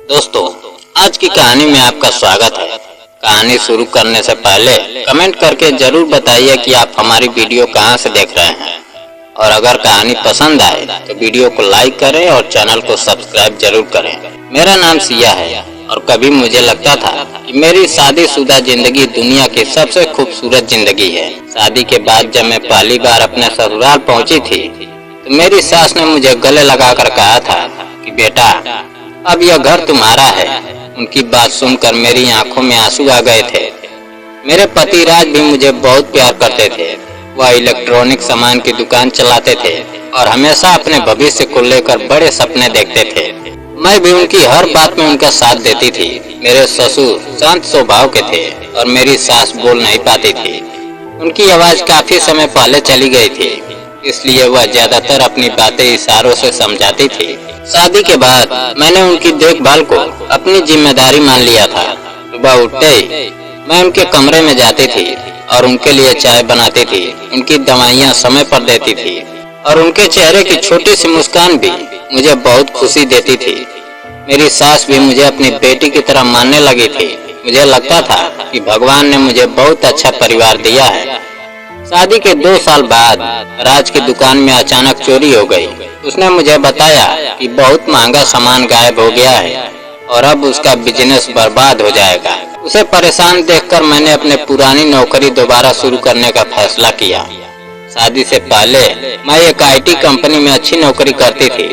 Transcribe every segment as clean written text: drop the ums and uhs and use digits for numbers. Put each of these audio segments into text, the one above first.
दोस्तों, आज की कहानी में आपका स्वागत है। कहानी शुरू करने से पहले कमेंट करके जरूर बताइए कि आप हमारी वीडियो कहां से देख रहे हैं, और अगर कहानी पसंद आए तो वीडियो को लाइक करें और चैनल को सब्सक्राइब जरूर करें। मेरा नाम सिया है और कभी मुझे लगता था कि मेरी शादीशुदा जिंदगी दुनिया की सबसे खूबसूरत जिंदगी है। शादी के बाद जब मैं पहली बार अपने ससुराल पहुंची थी तो मेरी सास ने मुझे गले लगाकर कहा था कि बेटा, अब यह घर तुम्हारा है। उनकी बात सुनकर मेरी आंखों में आंसू आ गए थे। मेरे पति राज भी मुझे बहुत प्यार करते थे। वह इलेक्ट्रॉनिक सामान की दुकान चलाते थे और हमेशा अपने भविष्य को लेकर बड़े सपने देखते थे। मैं भी उनकी हर बात में उनका साथ देती थी। मेरे ससुर शांत स्वभाव के थे और मेरी सास बोल नहीं पाती थी। उनकी आवाज काफी समय पहले चली गई थी, इसलिए वह ज्यादातर अपनी बातें इशारों से समझाती थी। शादी के बाद मैंने उनकी देखभाल को अपनी जिम्मेदारी मान लिया था। सुबह उठते ही मैं उनके कमरे में जाती थी और उनके लिए चाय बनाती थी। उनकी दवाइयाँ समय पर देती थी और उनके चेहरे की छोटी सी मुस्कान भी मुझे बहुत खुशी देती थी। मेरी सास भी मुझे अपनी बेटी की तरह मानने लगी थी। मुझे लगता था कि भगवान ने मुझे बहुत अच्छा परिवार दिया है। शादी के 2 साल बाद राज की दुकान में अचानक चोरी हो गई। उसने मुझे बताया कि बहुत महंगा सामान गायब हो गया है और अब उसका बिजनेस बर्बाद हो जाएगा। उसे परेशान देखकर मैंने अपने पुरानी नौकरी दोबारा शुरू करने का फैसला किया। शादी से पहले मैं एक IT कंपनी में अच्छी नौकरी करती थी।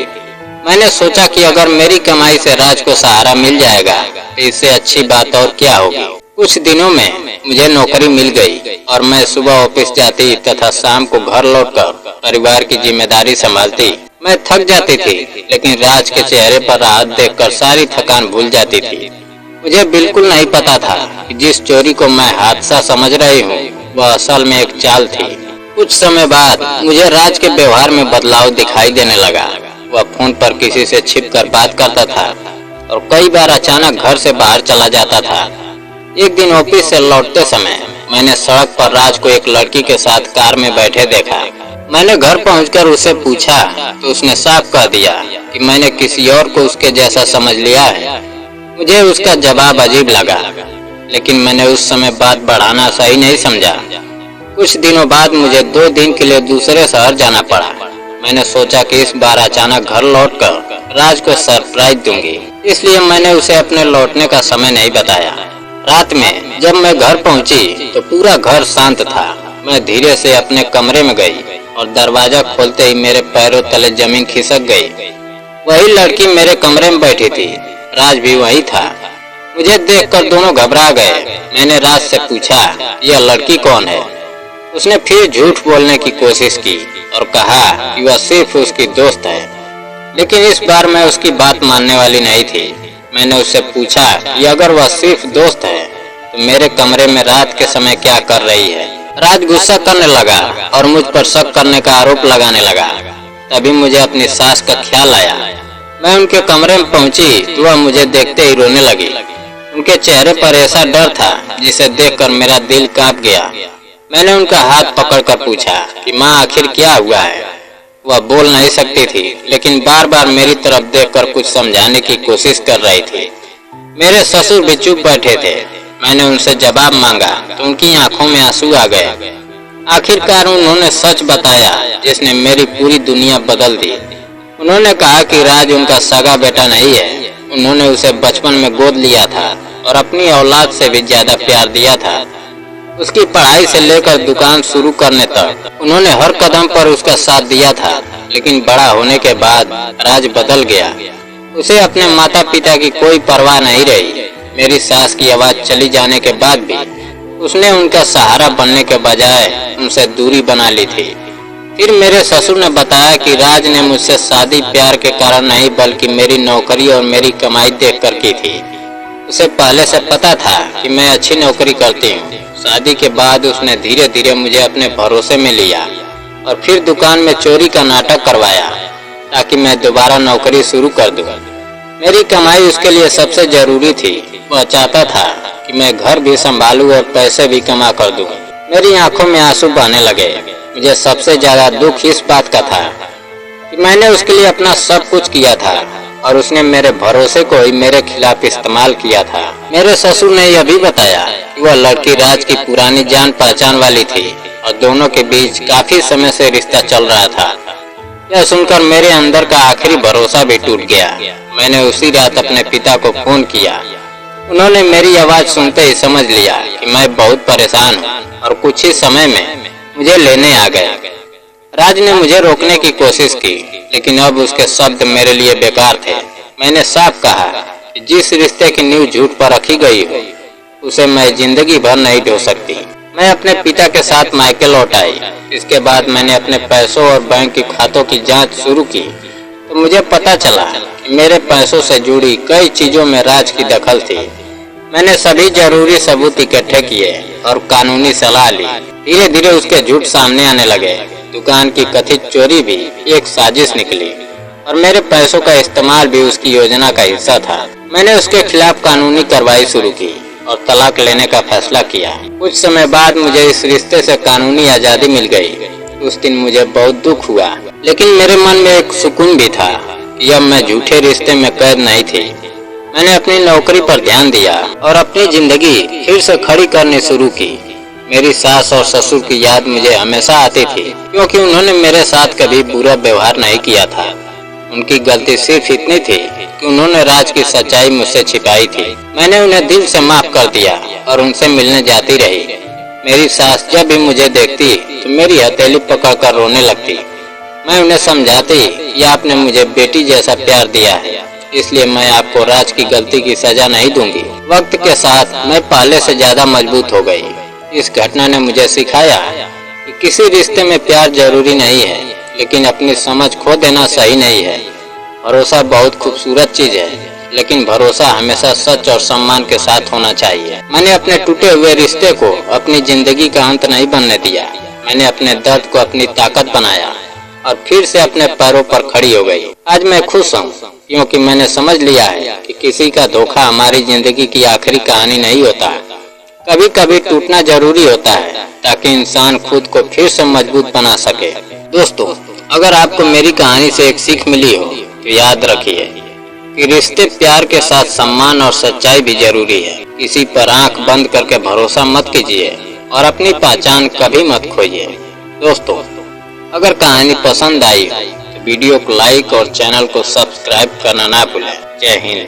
मैंने सोचा कि अगर मेरी कमाई से राज को सहारा मिल जाएगा तो इससे अच्छी बात और क्या होगी। कुछ दिनों में मुझे नौकरी मिल गई और मैं सुबह ऑफिस जाती तथा शाम को घर लौटकर परिवार की जिम्मेदारी संभालती। मैं थक जाती थी, लेकिन राज के चेहरे पर राहत देखकर सारी थकान भूल जाती थी। मुझे बिल्कुल नहीं पता था कि जिस चोरी को मैं हादसा समझ रही हूँ वह असल में एक चाल थी। कुछ समय बाद मुझे राज के व्यवहार में बदलाव दिखाई देने लगा। वह फोन पर किसी से छिपकर बात करता था और कई बार अचानक घर से बाहर चला जाता था। एक दिन ऑफिस से लौटते समय मैंने सड़क पर राज को एक लड़की के साथ कार में बैठे देखा। मैंने घर पहुंचकर उसे पूछा तो उसने साफ कह दिया कि मैंने किसी और को उसके जैसा समझ लिया है। मुझे उसका जवाब अजीब लगा, लेकिन मैंने उस समय बात बढ़ाना सही नहीं समझा। कुछ दिनों बाद मुझे 2 दिन के लिए दूसरे शहर जाना पड़ा। मैंने सोचा कि इस बार अचानक घर लौटकर राज को सरप्राइज दूंगी, इसलिए मैंने उसे अपने लौटने का समय नहीं बताया। रात में जब मैं घर पहुंची तो पूरा घर शांत था। मैं धीरे से अपने कमरे में गई और दरवाजा खोलते ही मेरे पैरों तले जमीन खिसक गई। वही लड़की मेरे कमरे में बैठी थी। राज भी वही था। मुझे देखकर दोनों घबरा गए। मैंने राज से पूछा, यह लड़की कौन है? उसने फिर झूठ बोलने की कोशिश की और कहा कि वह सिर्फ उसकी दोस्त है, लेकिन इस बार मैं उसकी बात मानने वाली नहीं थी। मैंने उससे पूछा कि अगर वह सिर्फ दोस्त है तो मेरे कमरे में रात के समय क्या कर रही है? राज गुस्सा करने लगा और मुझ पर शक करने का आरोप लगाने लगा। तभी मुझे अपनी सास का ख्याल आया। मैं उनके कमरे में पहुंची तो वह मुझे देखते ही रोने लगी। उनके चेहरे पर ऐसा डर था जिसे देखकर मेरा दिल कांप गया। मैंने उनका हाथ पकड़कर पूछा कि माँ, आखिर क्या हुआ है? वह बोल नहीं सकती थी, लेकिन बार बार मेरी तरफ देखकर कुछ समझाने की कोशिश कर रही थी। मेरे ससुर भी चुप बैठे थे। मैंने उनसे जवाब मांगा तो उनकी आंखों में आंसू आ गए। आखिरकार उन्होंने सच बताया जिसने मेरी पूरी दुनिया बदल दी। उन्होंने कहा कि राज उनका सगा बेटा नहीं है। उन्होंने उसे बचपन में गोद लिया था और अपनी औलाद से भी ज्यादा प्यार दिया था। उसकी पढ़ाई से लेकर दुकान शुरू करने तक उन्होंने हर कदम पर उसका साथ दिया था। लेकिन बड़ा होने के बाद राज बदल गया। उसे अपने माता पिता की कोई परवाह नहीं रही। मेरी सास की आवाज चली जाने के बाद भी उसने उनका सहारा बनने के बजाय उनसे दूरी बना ली थी। फिर मेरे ससुर ने बताया कि राज ने मुझसे शादी प्यार के कारण नहीं, बल्कि मेरी नौकरी और मेरी कमाई देखकर की थी। उसे पहले से पता था कि मैं अच्छी नौकरी करती हूँ। शादी के बाद उसने धीरे धीरे मुझे अपने भरोसे में लिया और फिर दुकान में चोरी का नाटक करवाया ताकि मैं दोबारा नौकरी शुरू कर दूं। मेरी कमाई उसके लिए सबसे जरूरी थी। वह चाहता था कि मैं घर भी संभालूं और पैसे भी कमा कर दूं। मेरी आंखों में आंसू बहने लगे। मुझे सबसे ज्यादा दुख इस बात का था कि मैंने उसके लिए अपना सब कुछ किया था, और उसने मेरे भरोसे को ही मेरे खिलाफ इस्तेमाल किया था। मेरे ससुर ने यह भी बताया कि वह लड़की राज की पुरानी जान पहचान वाली थी और दोनों के बीच काफी समय से रिश्ता चल रहा था। यह सुनकर मेरे अंदर का आखिरी भरोसा भी टूट गया। मैंने उसी रात अपने पिता को फोन किया। उन्होंने मेरी आवाज सुनते ही समझ लिया कि मैं बहुत परेशान हूँ और कुछ ही समय में मुझे लेने आ गए। राज ने मुझे रोकने की कोशिश की, लेकिन अब उसके शब्द मेरे लिए बेकार थे। मैंने साफ कहा कि जिस रिश्ते की नींव झूठ पर रखी गई हो उसे मैं जिंदगी भर नहीं ढो सकती। मैं अपने पिता के साथ मायके लौट आई। इसके बाद मैंने अपने पैसों और बैंक के खातों की जांच शुरू की तो मुझे पता चला कि मेरे पैसों से जुड़ी कई चीजों में राज की दखल थी। मैंने सभी जरूरी सबूत इकट्ठे किए और कानूनी सलाह ली। धीरे धीरे उसके झूठ सामने आने लगे। दुकान की कथित चोरी भी एक साजिश निकली और मेरे पैसों का इस्तेमाल भी उसकी योजना का हिस्सा था। मैंने उसके खिलाफ कानूनी कार्रवाई शुरू की और तलाक लेने का फैसला किया। कुछ समय बाद मुझे इस रिश्ते से कानूनी आजादी मिल गई। उस दिन मुझे बहुत दुख हुआ, लेकिन मेरे मन में एक सुकून भी था कि अब मैं झूठे रिश्ते में कैद नहीं थी। मैंने अपनी नौकरी पर ध्यान दिया और अपनी जिंदगी फिर से खड़ी करनी शुरू की। मेरी सास और ससुर की याद मुझे हमेशा आती थी, क्योंकि उन्होंने मेरे साथ कभी बुरा व्यवहार नहीं किया था। उनकी गलती सिर्फ इतनी थी कि उन्होंने राज की सच्चाई मुझसे छिपाई थी। मैंने उन्हें दिल से माफ कर दिया और उनसे मिलने जाती रही। मेरी सास जब भी मुझे देखती तो मेरी हथेली पकड़कर रोने लगती। मैं उन्हें समझाती कि आपने मुझे बेटी जैसा प्यार दिया है, इसलिए मैं आपको राज की गलती की सजा नहीं दूंगी। वक्त के साथ मैं पहले से ज्यादा मजबूत हो गई। इस घटना ने मुझे सिखाया कि किसी रिश्ते में प्यार जरूरी नहीं है, लेकिन अपनी समझ खो देना सही नहीं है। भरोसा बहुत खूबसूरत चीज है, लेकिन भरोसा हमेशा सच और सम्मान के साथ होना चाहिए। मैंने अपने टूटे हुए रिश्ते को अपनी जिंदगी का अंत नहीं बनने दिया। मैंने अपने दर्द को अपनी ताकत बनाया और फिर से अपने पैरों पर खड़ी हो गई। आज मैं खुश हूँ, क्योंकि मैंने समझ लिया है कि किसी का धोखा हमारी जिंदगी की आखिरी कहानी नहीं होता। कभी कभी टूटना जरूरी होता है ताकि इंसान खुद को फिर से मजबूत बना सके। दोस्तों, अगर आपको मेरी कहानी से एक सीख मिली हो तो याद रखिए कि रिश्ते प्यार के साथ सम्मान और सच्चाई भी जरूरी है। किसी पर आंख बंद करके भरोसा मत कीजिए और अपनी पहचान कभी मत खोइए। दोस्तों, अगर कहानी पसंद आई तो वीडियो को लाइक और चैनल को सब्सक्राइब करना ना भूलें। जय हिंद।